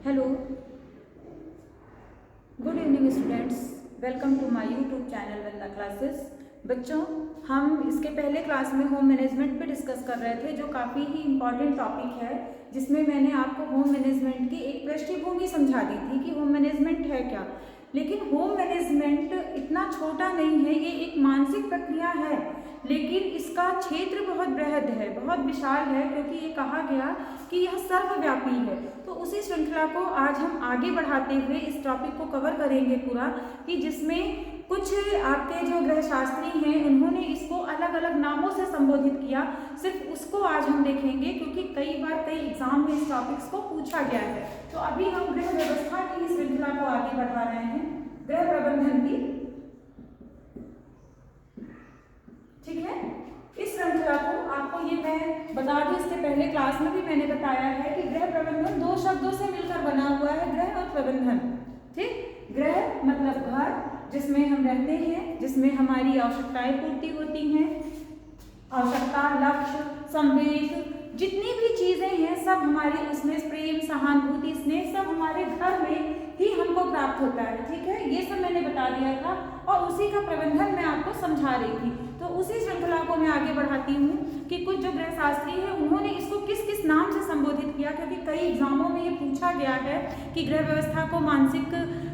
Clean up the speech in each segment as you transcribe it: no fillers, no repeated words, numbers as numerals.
Hello, good evening students. Welcome to my YouTube channel Vandana classes. बच्चों, हम इसके पहले क्लास में होम मैनेजमेंट पे डिस्कस कर रहे थे, जो काफ़ी ही इम्पॉर्टेंट टॉपिक है, जिसमें मैंने आपको होम मैनेजमेंट की एक पृष्ठभूमि समझा दी थी कि होम मैनेजमेंट है क्या। लेकिन होम मैनेजमेंट इतना छोटा नहीं है, ये एक मानसिक प्रक्रिया है, लेकिन इसका क्षेत्र बहुत बृहद है, बहुत विशाल है, क्योंकि ये कहा गया कि यह सर्वव्यापी है। तो उसी श्रृंखला को आज हम आगे बढ़ाते हुए इस टॉपिक को कवर करेंगे पूरा, कि जिसमें कुछ आपके जो गृहशास्त्री हैं उन्होंने इसको अलग अलग नामों से संबोधित किया। सिर्फ उसको आज हम देखेंगे, क्योंकि कई बार कई एग्जाम में इस टॉपिक्स को पूछा गया है। तो अभी हम गृह व्यवस्था की इस श्रृंखला को आगे बढ़ा रहे हैं, गृह प्रबंधन की। ठीक है, इस श्रृंखला को आपको ये मैं बता दूं, इसके पहले क्लास में भी मैंने बताया है कि गृह प्रबंधन दो शब्दों से मिलकर बना हुआ है, गृह और प्रबंधन। ठीक, गृह मतलब घर, जिसमें हम रहते हैं, जिसमें हमारी आवश्यकताएं पूर्ति होती हैं। आवश्यकता, लक्ष्य, संवेग, जितनी भी चीजें हैं सब हमारे उसमें, प्रेम, सहानुभूति, स्नेह, सब हमारे घर में ही हमको प्राप्त होता है। ठीक है, ये सब मैंने बता दिया था और उसी का प्रबंधन मैं आपको समझा रही थी। तो उसी श्रृंखला को मैं आगे बढ़ाती हूँ कि कुछ जो गृहशास्त्री है उन्होंने इसको किस किस नाम से संबोधित किया, क्योंकि कई एग्जामों में ये पूछा गया है कि गृह व्यवस्था को मानसिक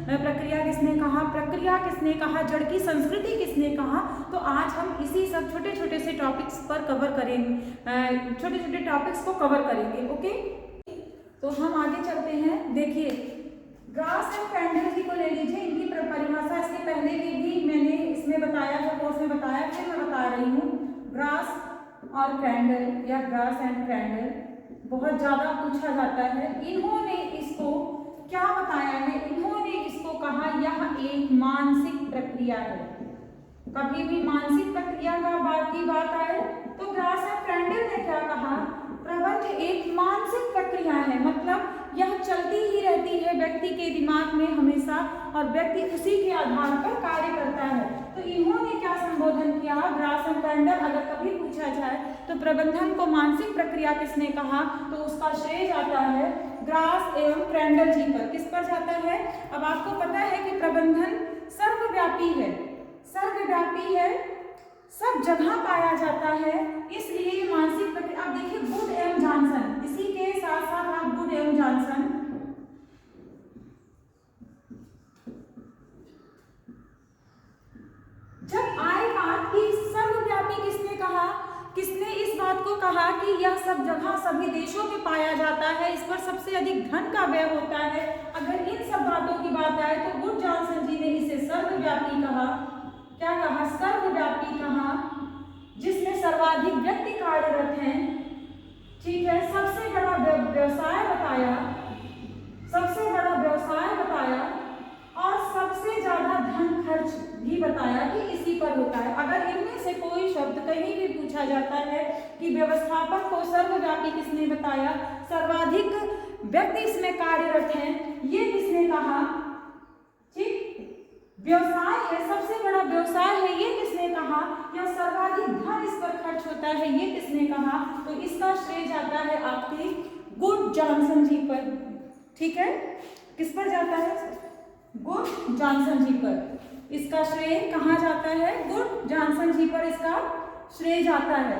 प्रक्रिया किसने कहा, प्रक्रिया किसने कहा, जड़ की संस्कृति किसने कहा। तो आज हम इसी सब छोटे छोटे से टॉपिक्स पर कवर करेंगे, छोटे छोटे टॉपिक्स को कवर करेंगे। ओके, तो हम आगे चलते हैं। देखिए, ग्रास एंड कैंडल जी को ले लीजिए, इनकी परिभाषा इसके पहले भी मैंने इसमें बताया, जो कोर्स में बताया, फिर मैं बता रही हूँ। ग्रास और कैंडल या ग्रास एंड कैंडल बहुत ज्यादा पूछा जाता है। इन्होंने इसको क्या बताया है, इन्होंने इसको कहा यह एक मानसिक प्रक्रिया है। कभी भी मानसिक प्रक्रिया की बात आए तो ग्रास एंड कैंडल ने क्या कहा, प्रबंध एक मानसिक प्रक्रिया है, मतलब यह चलती ही रहती है व्यक्ति के दिमाग में हमेशा, और व्यक्ति उसी के आधार पर कार्य करता है। तो इन्होंने क्या संबोधन किया, ग्रास एंड कैंडल अगर कभी पूछा जाए तो प्रबंधन को मानसिक प्रक्रिया किसने कहा, तो उसका श्रेय जाता है ग्रास एवं कैंडल जी पर। किस पर जाता है? अब आपको पता है कि प्रबंधन सर्वव्यापी है, सर्वव्यापी है, सब जगह पाया जाता है, इसलिए मानसिक प्रक्रिया। आप देखिए, गुड एवं जॉनसन, इसी के साथ साथ आप गुड एवं जॉनसन, जब आए बात की सर्वव्यापी किसने कहा, किसने इस बात को कहा कि यह सब जगह सभी देशों में पाया जाता है, इस पर सबसे अधिक धन का व्यय होता है, अगर इन सब बातों की बात आए तो गुड जॉनसन जी ने इसे सर्वव्यापी कहा। क्या कहा? सर्वव्यापी कहा, जिसमें सर्वाधिक व्यक्ति कार्यरत हैं। ठीक है, सबसे बड़ा व्यवसाय बताया, सबसे बड़ा व्यवसाय बताया, और सबसे ज्यादा धन खर्च भी बताया कि इसी पर होता है। अगर इनमें से कोई शब्द कहीं भी पूछा जाता है कि व्यवस्थापक को सर्वव्यापी किसने बताया, सर्वाधिक व्यक्ति इसमें कार्यरत हैं, ये किसने कहा? ठीक, व्यवसाय है, सबसे बड़ा व्यवसाय है, ये किसने कहा? या सर्वाधिक धन इस पर खर्च होता है, ये किसने कहा? तो इसका श्रेय जाता है आपके गुड जॉनसन जी पर। ठीक है, किस पर जाता है? गुड जॉनसन जी पर। इसका श्रेय कहाँ जाता है? गुड जॉनसन जी पर इसका श्रेय जाता है।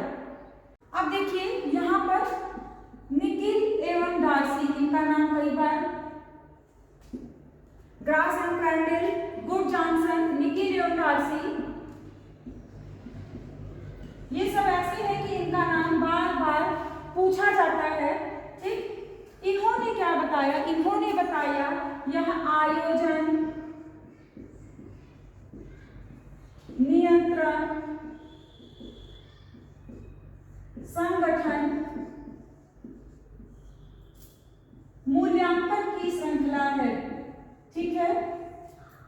अब देखिए, यहाँ पर निकिल एवं डार्सी, इनका नाम कई बार, Gross and Kendall, Good Johnson, Nickel एवं डार्सी, ये सब ऐसे हैं कि इनका नाम बार बार पूछा जाता है। ठीक, इन्होंने क्या बताया? इन्होंने बताया यह आयोजन, नियंत्रण, संगठन, मूल्यांकन की श्रृंखला है। ठीक है,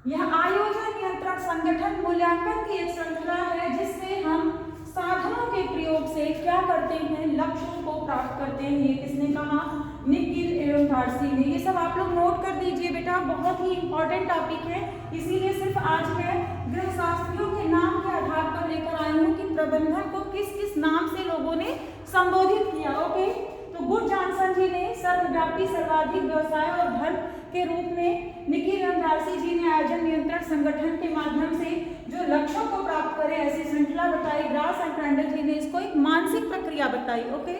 यह आयोजन, नियंत्रण, संगठन, मूल्यांकन की एक श्रृंखला है, जिससे हम साधनों के प्रयोग से क्या करते हैं, लक्ष्यों को प्राप्त करते हैं। ये किसने कहा? निकिल एवं डार्सी ने। ये सब आप लोग नोट कर दीजिए बेटा, बहुत ही इंपॉर्टेंट टॉपिक है, इसीलिए सिर्फ आज मैं गृहशास्त्रियों के नाम के आधार पर लेकर आई हूँ कि प्रबंधन को किस किस नाम से लोगों ने संबोधित किया। ओके, तो गुड जॉनसन जी ने सर्वव्यापी सर्वव्यापी सर्वाधिक व्यवसाय और धन के रूप में निकी एवं डार्सी जी ने आयोजन नियंत्रण संगठन के माध्यम से जो लक्ष्यों को प्राप्त करे ऐसी श्रृंखला बताई। ग्रास एंड क्रैंडल जी ने इसको एक मानसिक प्रक्रिया बताई। ओके,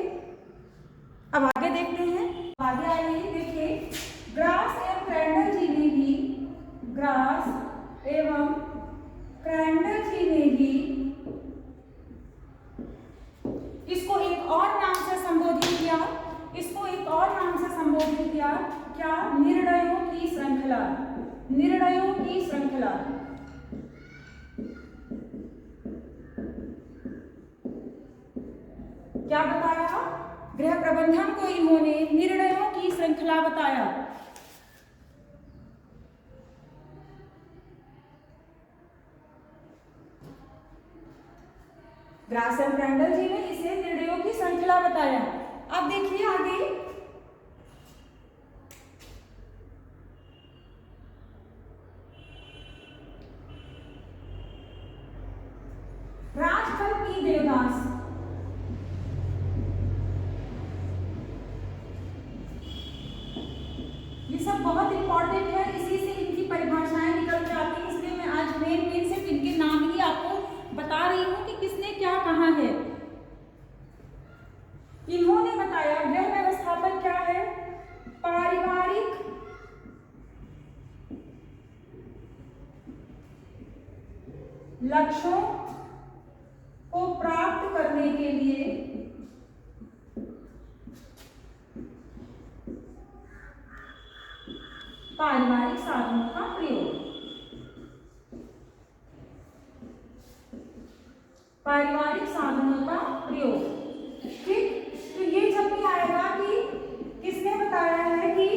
अब आगे देखते हैं। आगे आइए, देखिए ग्रास एवं क्रैंडल जी ने ही ग्रास एवं क्रैंडल जी ने ही इसको एक और नाम से संबोधित किया। इसको एक और नाम से संबोधित किया, क्या? निर्णयों की श्रृंखला। निर्णयों की श्रृंखला। क्या बताया? गृह प्रबंधन को इन्होंने निर्णयों की श्रृंखला बताया। ग्रास एवं क्रैंडल जी ने इसे निर्णयों की श्रृंखला बताया। अब देखिए आगे, राजकल पी देवदास। ये सब बहुत इंपॉर्टेंट है, इसी से इनकी परिभाषाएं निकल के आती हैं, इसलिए मैं आज मेन सिर्फ इनके नाम ही आपको बता रही हूं कि किसने क्या कहा है। इन्होंने बताया गृह व्यवस्थापन क्या है? पारिवारिक लक्ष्यों को प्राप्त करने के लिए पारिवारिक साधनों का प्रयोग। पारिवारिक साधनों का प्रयोग, ठीक। तो ये जब भी आएगा कि किसने बताया है कि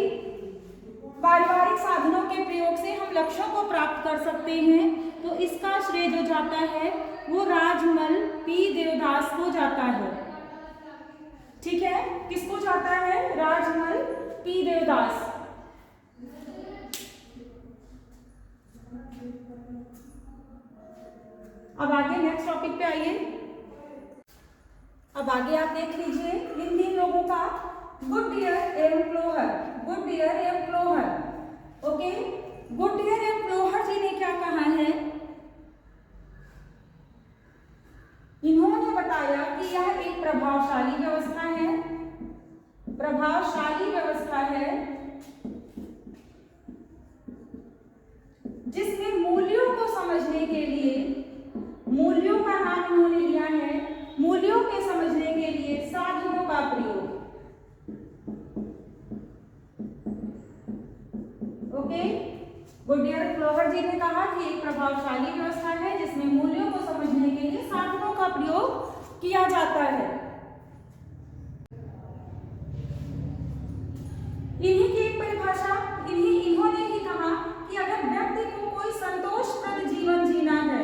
पारिवारिक साधनों के प्रयोग से हम लक्ष्यों को प्राप्त कर सकते हैं, तो इसका श्रेय जो जाता है वो राजमल पी देवदास को जाता है। ठीक है, किसको जाता है? राजमल पी देवदास। अब आगे नेक्स्ट टॉपिक पे आइए। अब आगे आप देख लीजिए इन तीन लोगों का, गुडडियर एवं प्लोहर। गुडडियर एवं प्लोहर। ओके, गुडडियर एवं प्लोहर जी ने क्या कहा है? इन्होंने बताया कि यह एक प्रभावशाली व्यवस्था है। प्रभावशाली व्यवस्था है जिसमें मूल्यों को समझने के लिए, मूल्यों का नाम उन्होंने लिया है, मूल्यों के समझने के लिए साधनों का प्रयोग। ओके, गुडडियर प्लोहर जी ने कहा कि एक प्रभावशाली व्यवस्था है जिसमें मूल्यों को समझने के लिए साधनों का प्रयोग किया जाता है। इन्हीं की एक परिभाषा, इन्होंने ही कहा कि अगर व्यक्ति को कोई संतोषप्रद जीवन जीना है,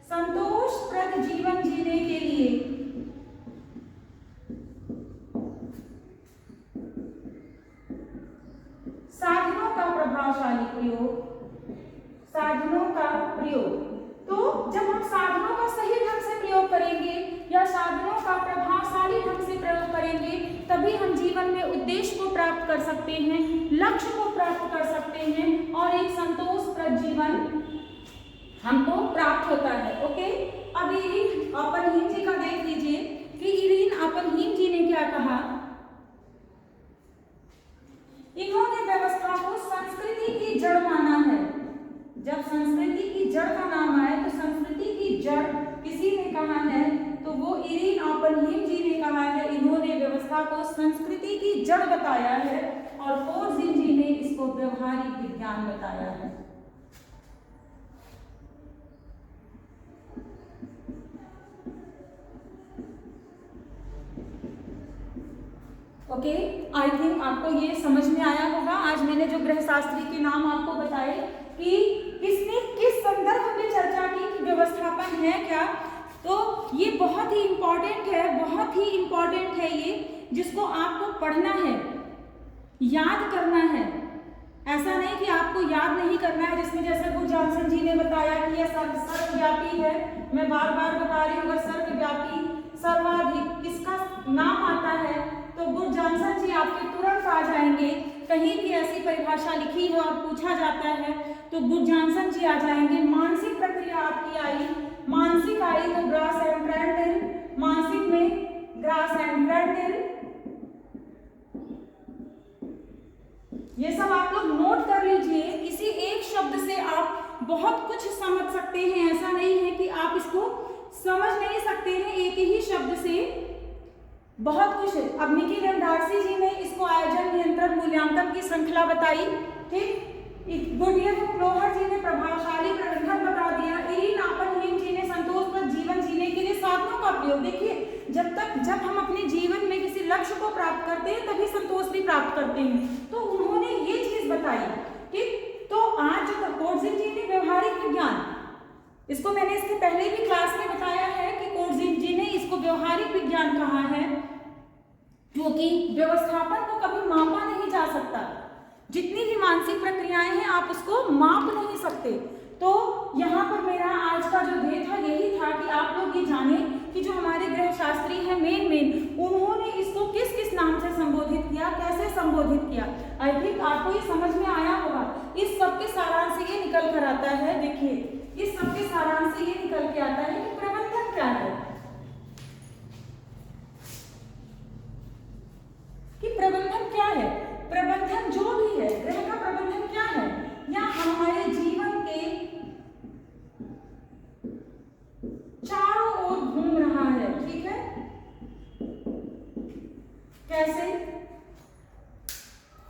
संतोषप्रद जीवन जीने के लिए साधनों का प्रभावशाली प्रयोग, साधनों का प्रयोग। तो जब हम साधनों का सही ढंग से प्रयोग करेंगे या साधनों का प्रभावशाली ढंग से प्रयोग करेंगे, तभी हम जीवन में उद्देश्य को प्राप्त कर सकते हैं, लक्ष्य को प्राप्त कर सकते हैं और एक संतोषप्रद जीवन हमको प्राप्त होता है। ओके, अब इरीन ओपनहीम जी का देख लीजिए कि इरीन ओपनहीम जी ने क्या कहा। इन्होंने व्यवस्था को संस्कृति की जड़ माना है। जब संस्कृति की जड़ का नाम आए तो संस्कृति की जड़ किसी ने कहा है तो वो इरीन ओपनहीम जी ने कहा है। इन्होंने व्यवस्था को संस्कृति की जड़ बताया है और कोर्जिन जी ने इसको व्यवहारिक विज्ञान बताया है। ओके, आई थिंक आपको ये समझ में आया होगा। आज मैंने जो गृहशास्त्री के नाम आपको बताए कि किसने किस संदर्भ में चर्चा की कि व्यवस्थापन है क्या, तो ये बहुत ही इम्पोर्टेंट है, बहुत ही इम्पोर्टेंट है ये, जिसको आपको पढ़ना है, याद करना है। ऐसा नहीं कि आपको याद नहीं करना है, जिसमें जैसे गुड जॉनसन जी ने बताया कि यह सर्वव्यापी है। मैं बार बार बता रही हूँ, अगर सर्वव्यापी सर्वाधिक किसका नाम आता है तो गुड जॉनसन जी आपके तुरंत कहीं भी ऐसी परिभाषा लिखी है और पूछा जाता है तो गुड जॉनसन जी आ जाएंगे। मानसिक प्रक्रिया आपकी आई, मानसिक आई तो ग्रास एंड ब्रैंडल, मानसिक में ग्रास एंड ब्रैंडल, ये सब आप लोग नोट कर लीजिए। किसी एक शब्द से आप बहुत कुछ समझ सकते हैं, ऐसा नहीं है कि आप इसको समझ नहीं सकते हैं एक ही शब्द से, बहुत कुछ है। अब निकी रमदासी जी ने इसको आयोजन नियंत्रण मूल्यांकन की श्रृंखला बताई, ठीक। गुडियर फ्लोहर जी ने प्रभावशाली प्रबंधन बता दिया। इरीन आप्पनहीम जी ने संतोषप्रद जीवन जीने के लिए साधनों का प्रयोग। देखिए जब हम अपने जीवन में किसी लक्ष्य को प्राप्त करते हैं तभी संतोष भी प्राप्त करते हैं, तो उन्होंने ये चीज बताई, ठीक। तो आज जो कोटजिन जी ने व्यवहारिक विज्ञान, इसको मैंने इसके पहले भी क्लास में बताया है कि कोटजिन जी ने इसको व्यवहारिक विज्ञान कहा है क्योंकि व्यवस्थापन को कभी मापा नहीं जा सकता। जितनी भी मानसिक प्रक्रियाएं हैं आप उसको माप नहीं सकते। तो यहाँ पर मेरा आज का जो ध्येय था यही था कि आप लोग ये जाने कि जो हमारे गृह शास्त्री हैं मेन उन्होंने इसको किस किस नाम से संबोधित किया, कैसे संबोधित किया। आई थिंक आपको ये समझ में आया होगा। इस सब के सारांश से ये निकल कर आता है, देखिए इस सब के सारांश से ये निकल के आता है कि प्रबंधन क्या है, कि प्रबंधन क्या है। प्रबंधन जो भी है, गृह का प्रबंधन क्या है, या हमारे जीवन के चारों ओर घूम रहा है, ठीक है। कैसे,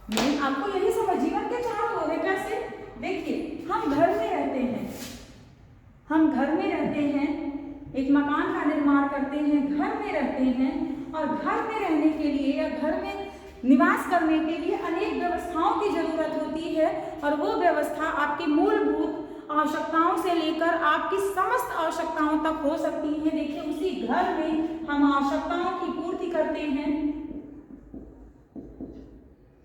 नहीं आपको यही समझ, जीवन के चारों ओर है कैसे। देखिए हम घर में रहते हैं, हम घर में रहते हैं, एक मकान का निर्माण करते हैं, घर में रहते हैं, और घर में रहने के लिए या घर में निवास करने के लिए अनेक व्यवस्थाओं की जरूरत होती है, और वो व्यवस्था आपकी मूलभूत आवश्यकताओं से लेकर आपकी समस्त आवश्यकताओं तक हो सकती है। देखिए उसी घर में हम आवश्यकताओं की पूर्ति करते हैं,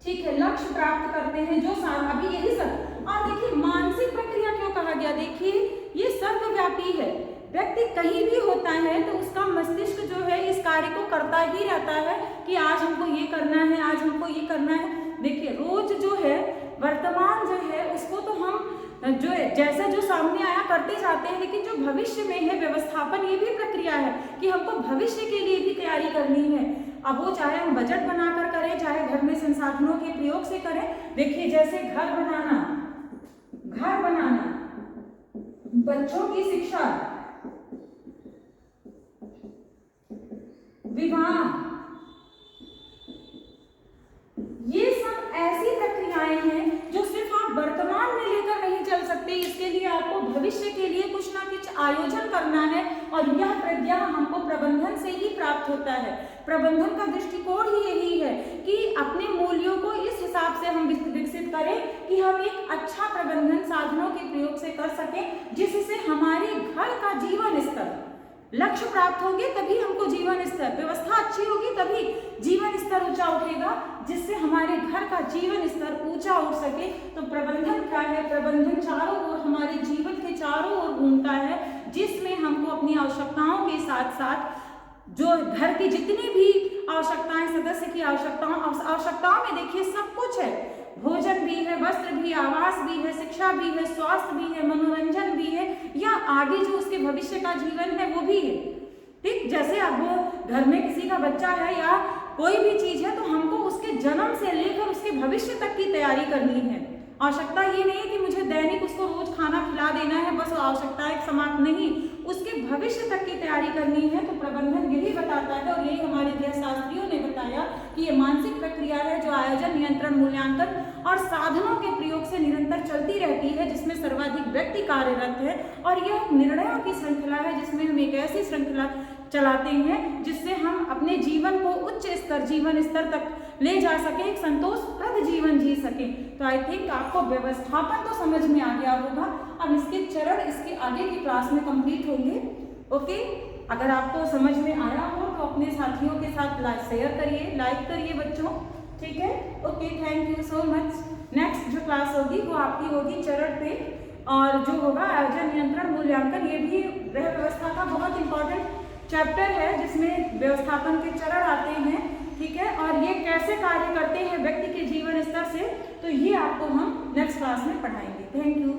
ठीक है, लक्ष्य प्राप्त करते हैं, जो अभी यही सब। और देखिए मानसिक प्रक्रिया क्यों कहा गया, देखिए ये सर्वव्यापी है। व्यक्ति कहीं भी होता है तो उसका मस्तिष्क जो है इस कार्य को करता ही रहता है कि आज हमको ये करना है, आज हमको ये करना है। देखिए रोज जो है वर्तमान जो है उसको तो हम जो जैसा जो सामने आया करते जाते हैं, लेकिन जो भविष्य में है व्यवस्थापन, ये भी प्रक्रिया है कि हमको भविष्य के लिए भी तैयारी करनी है। अब वो चाहे हम बजट बनाकर करें, चाहे घर में संसाधनों के प्रयोग से करें। देखिए जैसे घर बनाना, बच्चों की शिक्षा, विवाह, ये सब ऐसी प्रक्रियाएं हैं जो सिर्फ आप वर्तमान में लेकर नहीं चल सकते। इसके लिए आपको भविष्य के लिए कुछ ना कुछ आयोजन करना है, और यह प्रज्ञा हमको प्रबंधन से ही प्राप्त होता है। प्रबंधन का दृष्टिकोण ही यही है कि अपने मूल्यों को इस हिसाब से हम विकसित करें कि हम एक अच्छा प्रबंधन साधनों के प्रयोग से कर सकें, जिससे हमारे घर का जीवन स्तर, लक्ष्य प्राप्त होंगे तभी हमको जीवन स्तर, व्यवस्था अच्छी होगी तभी जीवन स्तर ऊंचा उठेगा, जिससे हमारे घर का जीवन स्तर ऊंचा उठ सके। तो प्रबंधन क्या है, प्रबंधन चारों ओर, हमारे जीवन के चारों ओर घूमता है, जिसमें हमको अपनी आवश्यकताओं के साथ साथ जो घर की जितनी भी आवश्यकताएं, सदस्य की आवश्यकताओं में देखिए सब कुछ है। भोजन भी है, वस्त्र भी, आवास भी है, शिक्षा भी है, स्वास्थ्य भी है, मनोरंजन भी है, या आगे जो उसके भविष्य का जीवन है वो भी है, ठीक। जैसे अब वो घर में किसी का बच्चा है या कोई भी चीज है तो हमको उसके जन्म से लेकर उसके भविष्य तक की तैयारी करनी है। आवश्यकता ये नहीं है कि मुझे दैनिक उसको रोज खाना खिला देना है, बस आवश्यकताएं समाप्त नहीं, उसके भविष्य तक की तैयारी करनी है। तो प्रबंधन यही बताता है, और यही हमारे गृह शास्त्रियों ने बताया कि ये मानसिक प्रक्रिया है जो आयोजन, नियंत्रण, मूल्यांकन और साधनों के प्रयोग से निरंतर चलती रहती है, जिसमें सर्वाधिक व्यक्ति कार्यरत है। और यह निर्णयों की श्रृंखला है जिसमें हम एक ऐसी श्रृंखला चलाते हैं जिससे हम अपने जीवन को उच्च स्तर, जीवन स्तर तक ले जा सके, एक संतोषप्रद जीवन जी सके। तो आई थिंक आपको व्यवस्थापन तो समझ में आ गया होगा। अब इसके चरण इसके आगे की क्लास में कंप्लीट होंगे। ओके, अगर आपको समझ में आया हो तो अपने साथियों के साथ शेयर करिए, लाइक करिए बच्चों, ठीक है। Okay, thank you so much. Next जो क्लास होगी वो आपकी होगी चरण पे, और जो होगा आयोजन, नियंत्रण, मूल्यांकन। ये भी गृह व्यवस्था का बहुत इंपॉर्टेंट चैप्टर है जिसमें व्यवस्थापन के चरण आते हैं, ठीक है। और ये कैसे कार्य करते हैं व्यक्ति के जीवन स्तर से तो ये आपको हम नेक्स्ट क्लास में पढ़ाएंगे। Thank you.